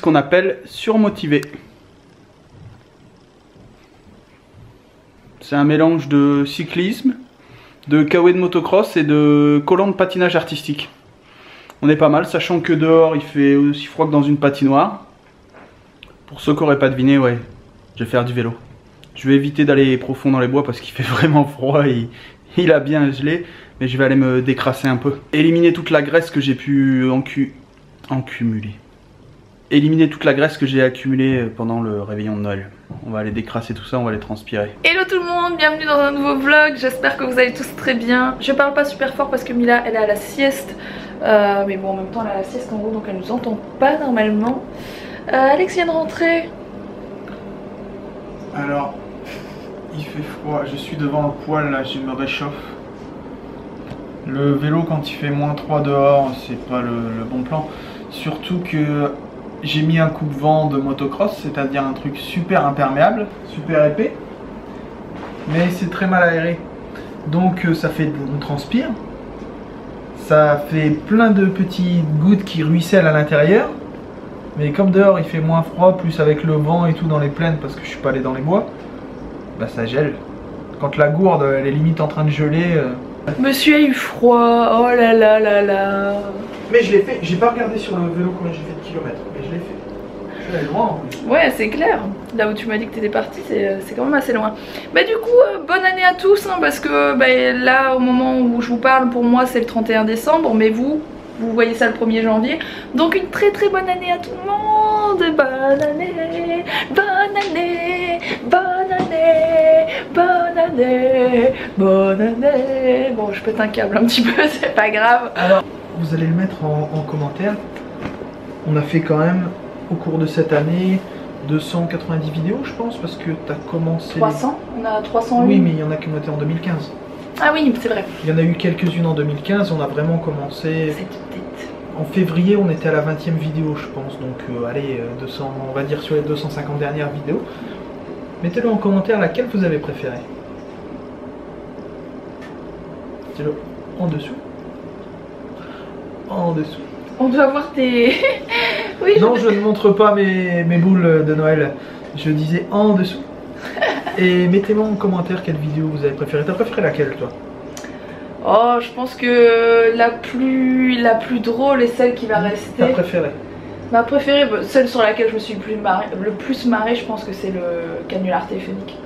qu'on appelle surmotivé. C'est un mélange de cyclisme, de kawaii de motocross et de collant de patinage artistique. On est pas mal, sachant que dehors il fait aussi froid que dans une patinoire. Pour ceux qui n'auraient pas deviné, ouais, je vais faire du vélo. Je vais éviter d'aller profond dans les bois parce qu'il fait vraiment froid, il a bien gelé, mais je vais aller me décrasser un peu. Éliminer toute la graisse que j'ai pu accumuler. Éliminer toute la graisse que j'ai accumulée pendant le réveillon de Noël. On va aller décrasser tout ça, on va les transpirer. Hello tout le monde, bienvenue dans un nouveau vlog, j'espère que vous allez tous très bien. Je parle pas super fort parce que Mila elle est à la sieste, mais bon en même temps elle est à la sieste en haut donc elle nous entend pas normalement. Alex vient de rentrer. Alors, il fait froid, je suis devant un poêle là, je me réchauffe. Le vélo quand il fait -3 dehors, c'est pas le bon plan. Surtout que j'ai mis un coupe-vent de motocross, c'est-à-dire un truc super imperméable, super épais. Mais c'est très mal aéré. Donc ça fait, on transpire. Ça fait plein de petites gouttes qui ruissellent à l'intérieur. Mais comme dehors il fait moins froid, plus avec le vent et tout dans les plaines, parce que je suis pas allé dans les bois, bah ça gèle. Quand la gourde elle est limite en train de geler. Monsieur a eu froid, oh là là là là. Mais je l'ai fait, j'ai pas regardé sur le vélo combien j'ai fait de kilomètres, mais je l'ai fait. Je suis allé loin en plus. Ouais c'est clair, là où tu m'as dit que t'étais parti c'est quand même assez loin. Bah du coup bonne année à tous hein, parce que bah, là au moment où je vous parle pour moi c'est le 31 décembre mais vous voyez ça le 1er janvier. Donc une très très bonne année à tout le monde. Bonne année, bonne année, bonne année, bonne année, bonne année. Bon je pète un câble un petit peu, c'est pas grave. Alors vous allez le mettre en commentaire. On a fait quand même au cours de cette année 290 vidéos je pense parce que tu as commencé... 300, on a 308. Oui mais il y en a qui ont été en 2015. Ah oui c'est vrai. Il y en a eu quelques-unes en 2015, on a vraiment commencé... En février on était à la 20e vidéo je pense, donc allez 200, on va dire sur les 250 dernières vidéos. Mettez-le en commentaire laquelle vous avez préféré. Mettez-le en dessous. En dessous. On doit voir tes... Oui, non je ne montre pas mes boules de Noël, je disais en dessous. Et mettez-moi en commentaire quelle vidéo vous avez préféré. T'as préféré laquelle toi? Oh je pense que la plus drôle est celle qui va rester. Ta préférée? Ma préférée, celle sur laquelle je me suis le plus marrée je pense que c'est le canular téléphonique.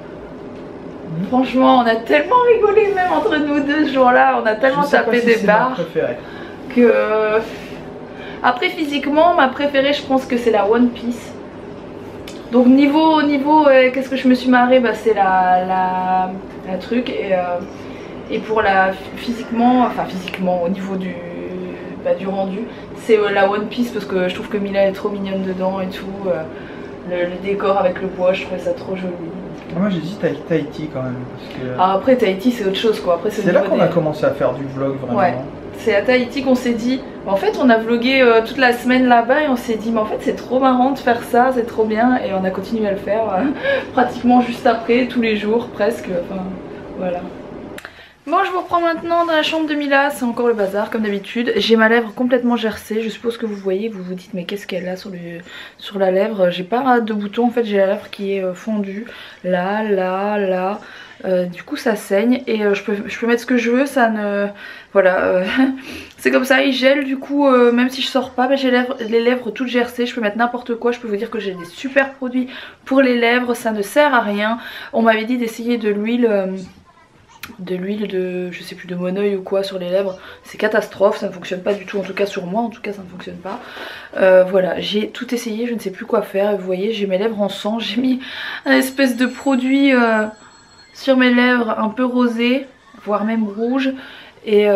Franchement on a tellement rigolé même entre nous deux ce jour là, on a tellement tapé des barres que... Après physiquement ma préférée je pense que c'est la One Piece. Donc niveau qu'est-ce que je me suis marrée, bah c'est la truc et pour la physiquement au niveau du rendu c'est la One Piece parce que je trouve que Mila est trop mignonne dedans et tout, le décor avec le bois je trouvais ça trop joli. Moi j'ai dit Tahiti quand même parce que... Ah, après Tahiti c'est autre chose quoi, après c'est là qu'on a commencé à faire du vlog vraiment. Ouais. C'est à Tahiti qu'on s'est dit, en fait on a vlogué toute la semaine là-bas et on s'est dit mais en fait c'est trop marrant de faire ça, c'est trop bien, et on a continué à le faire pratiquement juste après, tous les jours presque, enfin voilà. Bon je vous reprends maintenant dans la chambre de Mila, c'est encore le bazar comme d'habitude. J'ai ma lèvre complètement gercée, je suppose que vous voyez, vous vous dites mais qu'est-ce qu'elle a sur la lèvre. J'ai pas de bouton en fait, j'ai la lèvre qui est fondue, là, là, là. Du coup ça saigne et je peux mettre ce que je veux, ça ne... Voilà, c'est comme ça, il gèle du coup, même si je sors pas, bah, j'ai les lèvres toutes gercées, je peux mettre n'importe quoi, je peux vous dire que j'ai des super produits pour les lèvres, ça ne sert à rien. On m'avait dit d'essayer de l'huile de je sais plus, de Moneuil ou quoi sur les lèvres, c'est catastrophe, ça ne fonctionne pas du tout, en tout cas sur moi, en tout cas ça ne fonctionne pas. Voilà, j'ai tout essayé, je ne sais plus quoi faire, vous voyez j'ai mes lèvres en sang, j'ai mis un espèce de produit sur mes lèvres un peu rosé, voire même rouge, et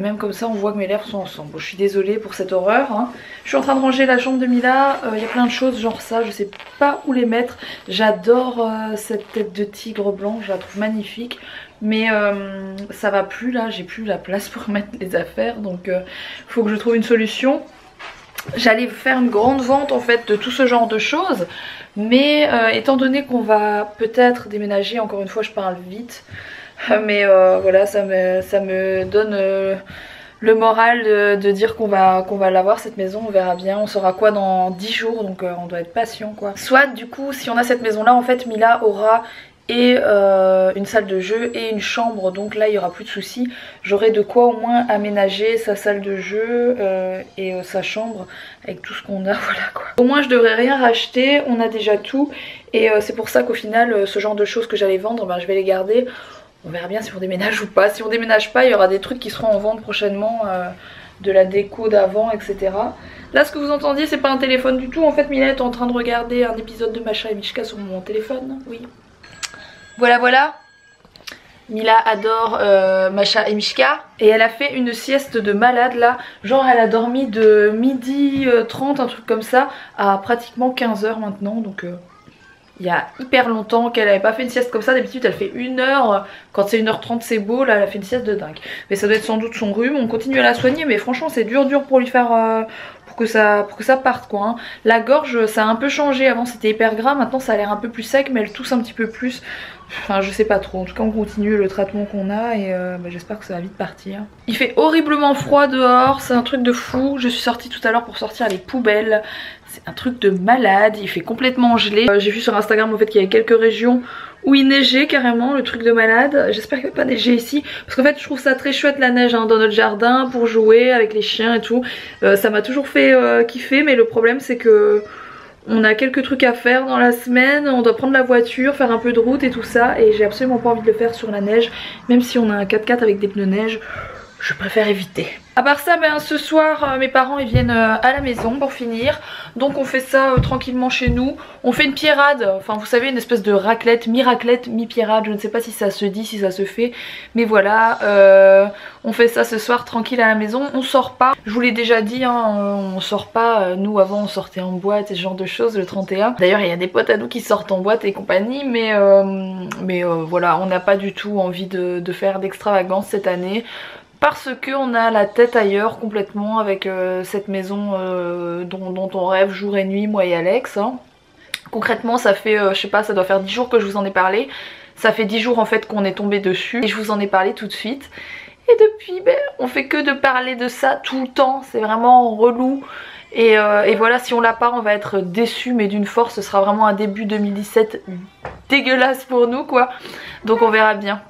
même comme ça on voit que mes lèvres sont en sang. Bon je suis désolée pour cette horreur hein. Je suis en train de ranger la chambre de Mila, il y a plein de choses genre ça, je sais pas où les mettre. J'adore cette tête de tigre blanc, je la trouve magnifique. Mais ça va plus là, j'ai plus la place pour mettre les affaires, donc faut que je trouve une solution. J'allais faire une grande vente en fait de tout ce genre de choses, mais étant donné qu'on va peut-être déménager, encore une fois je parle vite, mais voilà ça me donne le moral de dire qu'on va l'avoir cette maison. On verra bien, on saura quoi dans 10 jours, donc on doit être patient quoi. Soit du coup si on a cette maison là, en fait Mila aura et une salle de jeu et une chambre, donc là il n'y aura plus de soucis. J'aurai de quoi au moins aménager sa salle de jeu et sa chambre avec tout ce qu'on a, voilà quoi. Au moins je devrais rien racheter, on a déjà tout et c'est pour ça qu'au final ce genre de choses que j'allais vendre, ben, je vais les garder. On verra bien si on déménage ou pas. Si on déménage pas, il y aura des trucs qui seront en vente prochainement, de la déco d'avant, etc. Là ce que vous entendiez c'est pas un téléphone du tout, en fait Mila est en train de regarder un épisode de Masha et Mishka sur mon téléphone, oui. Voilà. Mila adore Masha et Mishka. Et elle a fait une sieste de malade là. Genre elle a dormi de midi 30, un truc comme ça, à pratiquement 15 h maintenant. Donc il y a hyper longtemps qu'elle n'avait pas fait une sieste comme ça. D'habitude elle fait 1 heure. Quand c'est 1h30 c'est beau. Là elle a fait une sieste de dingue. Mais ça doit être sans doute son rhume. On continue à la soigner. Mais franchement c'est dur pour lui faire... pour que ça parte quoi hein. La gorge ça a un peu changé. Avant c'était hyper gras. Maintenant ça a l'air un peu plus sec. Mais elle tousse un petit peu plus. Enfin je sais pas trop, en tout cas on continue le traitement qu'on a et j'espère que ça va vite partir. Il fait horriblement froid dehors, c'est un truc de fou. Je suis sortie tout à l'heure pour sortir les poubelles. C'est un truc de malade, il fait complètement gelé. J'ai vu sur Instagram au fait qu'il y avait quelques régions où il neigeait carrément, le truc de malade. J'espère qu'il va pas neiger ici. Parce qu'en fait je trouve ça très chouette la neige hein, dans notre jardin pour jouer avec les chiens et tout. Ça m'a toujours fait kiffer, mais le problème c'est que... on a quelques trucs à faire dans la semaine, on doit prendre la voiture, faire un peu de route et tout ça. Et j'ai absolument pas envie de le faire sur la neige. Même si on a un 4x4 avec des pneus neige, je préfère éviter. À part ça, ben, ce soir mes parents ils viennent à la maison pour finir. Donc on fait ça tranquillement chez nous. On fait une pierrade, enfin vous savez une espèce de raclette, mi-raclette, mi-pierrade. Je ne sais pas si ça se dit, si ça se fait. Mais voilà, on fait ça ce soir tranquille à la maison. On sort pas, je vous l'ai déjà dit hein, on sort pas. Nous avant on sortait en boîte et ce genre de choses le 31. D'ailleurs il y a des potes à nous qui sortent en boîte et compagnie. Mais voilà, on n'a pas du tout envie de faire d'extravagance cette année. Parce qu'on a la tête ailleurs complètement avec cette maison dont on rêve jour et nuit, moi et Alex. Hein. Concrètement ça fait, je sais pas, ça doit faire 10 jours que je vous en ai parlé. Ça fait 10 jours en fait qu'on est tombé dessus et je vous en ai parlé tout de suite. Et depuis, ben, on fait que de parler de ça tout le temps, c'est vraiment relou. Et voilà, si on l'a pas, on va être déçus, mais d'une force, ce sera vraiment un début 2017 dégueulasse pour nous quoi. Donc on verra bien.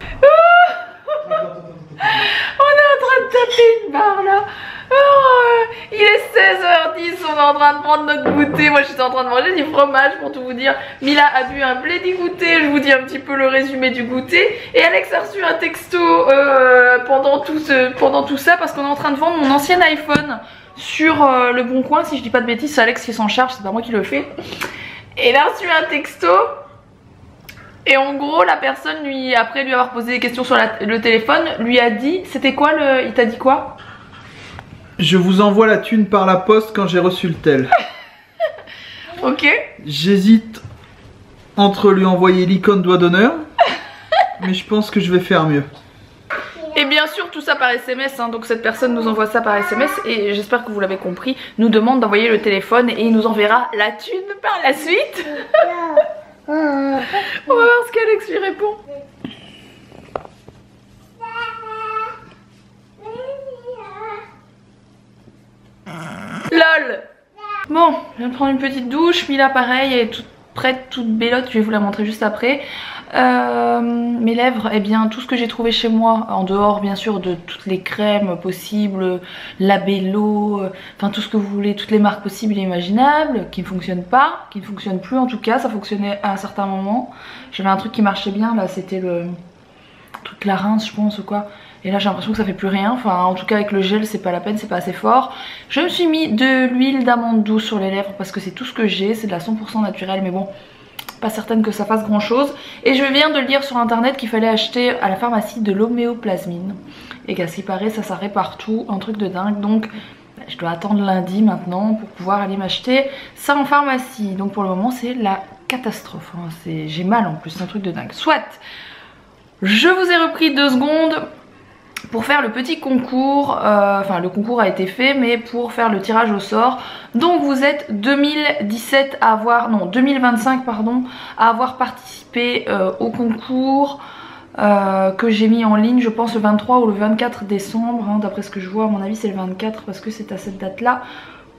On est en train de taper une barre là. Oh, il est 16h10, on est en train de prendre notre goûter. Moi j'étais en train de manger du fromage pour tout vous dire. Mila a bu un bledi goûter, je vous dis un petit peu le résumé du goûter. Et Alex a reçu un texto pendant tout ça parce qu'on est en train de vendre mon ancien iPhone sur le Bon Coin. Si je dis pas de bêtises, c'est Alex qui s'en charge, c'est pas moi qui le fais. Et il a reçu un texto. Et en gros la personne après lui avoir posé des questions sur le téléphone, lui a dit, c'était quoi il t'a dit quoi? Je vous envoie la thune par la poste quand j'ai reçu le tel. Ok. J'hésite entre lui envoyer l'icône doigt d'honneur, mais je pense que je vais faire mieux. Et bien sûr tout ça par SMS hein, donc cette personne nous envoie ça par SMS et j'espère que vous l'avez compris, nous demande d'envoyer le téléphone et il nous enverra la thune par la suite. On va voir ce qu'Alex lui répond. LOL. Bon, je viens de prendre une petite douche. Mila pareil, elle est toute prête, toute bellotte. Je vais vous la montrer juste après. Mes lèvres, eh bien tout ce que j'ai trouvé chez moi, en dehors bien sûr de toutes les crèmes possibles, Labello, enfin tout ce que vous voulez, toutes les marques possibles et imaginables, qui ne fonctionnent pas, qui ne fonctionnent plus en tout cas. Ça fonctionnait à un certain moment. J'avais un truc qui marchait bien là, c'était le truc la rince je pense ou quoi. Et là j'ai l'impression que ça fait plus rien, enfin en tout cas avec le gel c'est pas la peine, c'est pas assez fort. Je me suis mis de l'huile d'amande douce sur les lèvres parce que c'est tout ce que j'ai, c'est de la 100% naturelle mais bon, pas certaine que ça fasse grand chose. Et je viens de lire sur internet qu'il fallait acheter à la pharmacie de l'homéoplasmine et qu'à ce qui paraît ça s'arrête partout, un truc de dingue. Donc je dois attendre lundi maintenant pour pouvoir aller m'acheter ça en pharmacie. Donc pour le moment c'est la catastrophe hein. J'ai mal en plus, c'est un truc de dingue. Soit, je vous ai repris 2 secondes pour faire le petit concours, enfin le concours a été fait mais pour faire le tirage au sort. Donc vous êtes 2017 à avoir, non 2025 pardon, à avoir participé au concours. que j'ai mis en ligne, je pense le 23 ou le 24 décembre, hein, d'après ce que je vois. À mon avis c'est le 24 parce que c'est à cette date là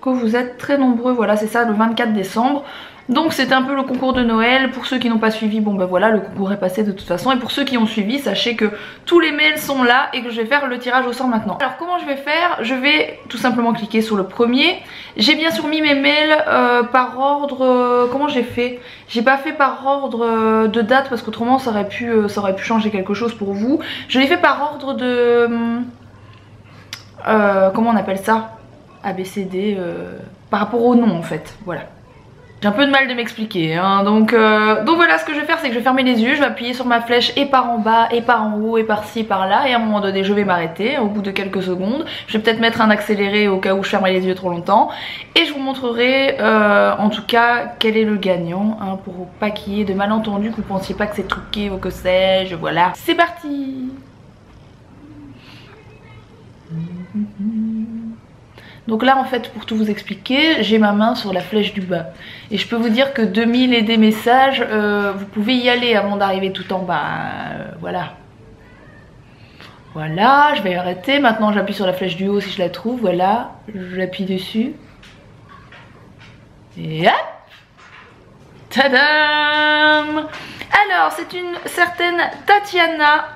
que vous êtes très nombreux. Voilà, c'est ça, le 24 décembre. Donc c'était un peu le concours de Noël. Pour ceux qui n'ont pas suivi, bon ben voilà, le concours est passé de toute façon. Et pour ceux qui ont suivi, sachez que tous les mails sont là et que je vais faire le tirage au sort maintenant. Alors comment je vais faire? Je vais tout simplement cliquer sur le premier. J'ai bien sûr mis mes mails par ordre... comment j'ai fait? J'ai pas fait par ordre de date parce qu'autrement ça aurait pu changer quelque chose pour vous. Je l'ai fait par ordre de... comment on appelle ça? ABCD, par rapport au nom en fait, voilà. J'ai un peu de mal de m'expliquer, hein. Donc voilà, ce que je vais faire, c'est que je vais fermer les yeux, je vais appuyer sur ma flèche et par en bas, et par en haut, et par ci, et par là, et à un moment donné, je vais m'arrêter au bout de quelques secondes. Je vais peut-être mettre un accéléré au cas où je fermerai les yeux trop longtemps, et je vous montrerai en tout cas quel est le gagnant, hein, pour pas qu'il y ait de malentendus, que vous pensiez pas que c'est truqué ou que sais-je, voilà. C'est parti! Donc là en fait, pour tout vous expliquer, j'ai ma main sur la flèche du bas. Et je peux vous dire que 2000 et des messages, vous pouvez y aller avant d'arriver tout en bas. Voilà. Voilà, je vais arrêter. Maintenant j'appuie sur la flèche du haut si je la trouve. Voilà, j'appuie dessus. Et hop! Tadam! Alors c'est une certaine Tatiana.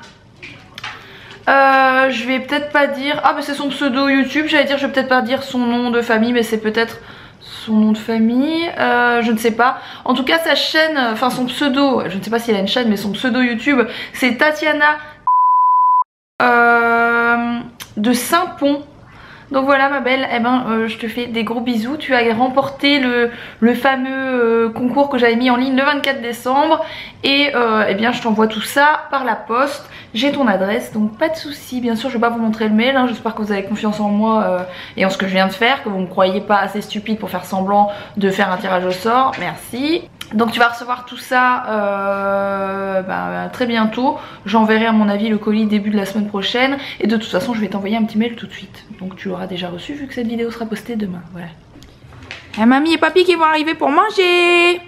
Je vais peut-être pas dire... Ah mais c'est son pseudo YouTube, j'allais dire je vais peut-être pas dire son nom de famille, mais c'est peut-être son nom de famille, je ne sais pas. En tout cas sa chaîne, enfin son pseudo, je ne sais pas si elle a une chaîne, mais son pseudo YouTube c'est Tatiana de Saint-Pont. Donc voilà ma belle, eh ben, je te fais des gros bisous. Tu as remporté le fameux concours que j'avais mis en ligne le 24 décembre. Et eh bien je t'envoie tout ça par la poste. J'ai ton adresse, donc pas de souci. Bien sûr je vais pas vous montrer le mail, hein. J'espère que vous avez confiance en moi et en ce que je viens de faire, que vous ne me croyez pas assez stupide pour faire semblant de faire un tirage au sort. Merci. Donc tu vas recevoir tout ça très bientôt. J'enverrai à mon avis le colis début de la semaine prochaine. Et de toute façon je vais t'envoyer un petit mail tout de suite. Donc tu l'auras déjà reçu vu que cette vidéo sera postée demain. Voilà. Et mamie et papy qui vont arriver pour manger.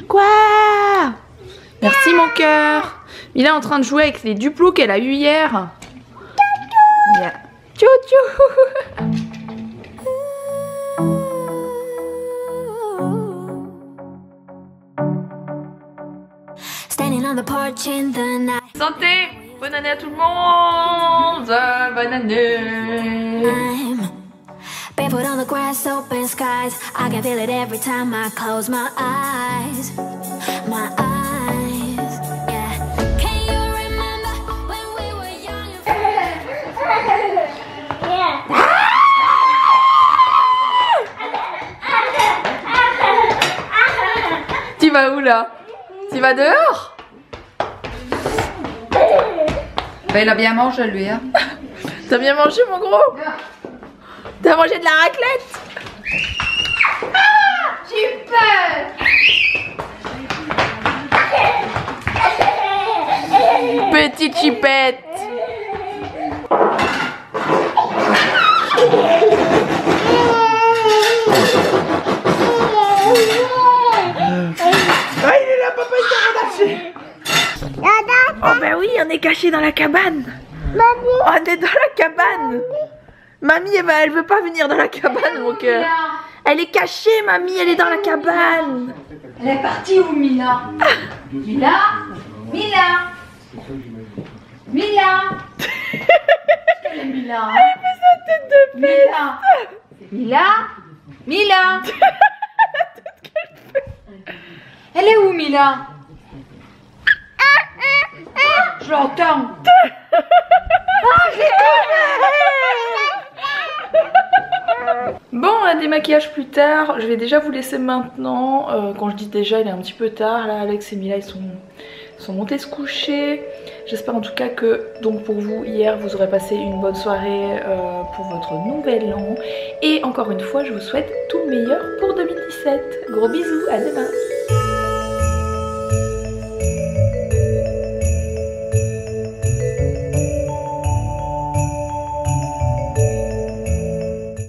Quoi? Merci mon cœur. Il est en train de jouer avec les duplos qu'elle a eu hier. Yeah. Tchou tchou. Santé! Bonne année à tout le monde! Bonne année! Barefoot on the grass, open skies. I can feel it every time I close my eyes. My eyes, yeah. Can you remember when we were young and Tu vas où là? Tu vas dehors? Ben, il a bien mangé lui, hein. T'as bien mangé mon gros? T'as mangé de la raclette? Ah, super! Petite chipette. Ah, il est là, papa, il t'a relâché. Oh ben oui, on est caché dans la cabane. Mamie. On est dans la cabane. Mamie, elle veut pas venir dans la cabane, mon cœur. Elle est cachée, mamie, elle est dans la cabane. Elle est partie où, Mila? Mila? Mila? Mila? Elle est Mila, hein? Elle fait sa tête de peste. Mila? Mila? Elle est où, Mila? Je l'entends. Bon, on a des maquillages plus tard. Je vais déjà vous laisser maintenant. Quand je dis déjà, il est un petit peu tard. Là, Alex et Mila, ils sont montés se coucher. J'espère en tout cas que, donc pour vous, hier, vous aurez passé une bonne soirée pour votre nouvel an. Et encore une fois, je vous souhaite tout le meilleur pour 2017. Gros bisous, à demain.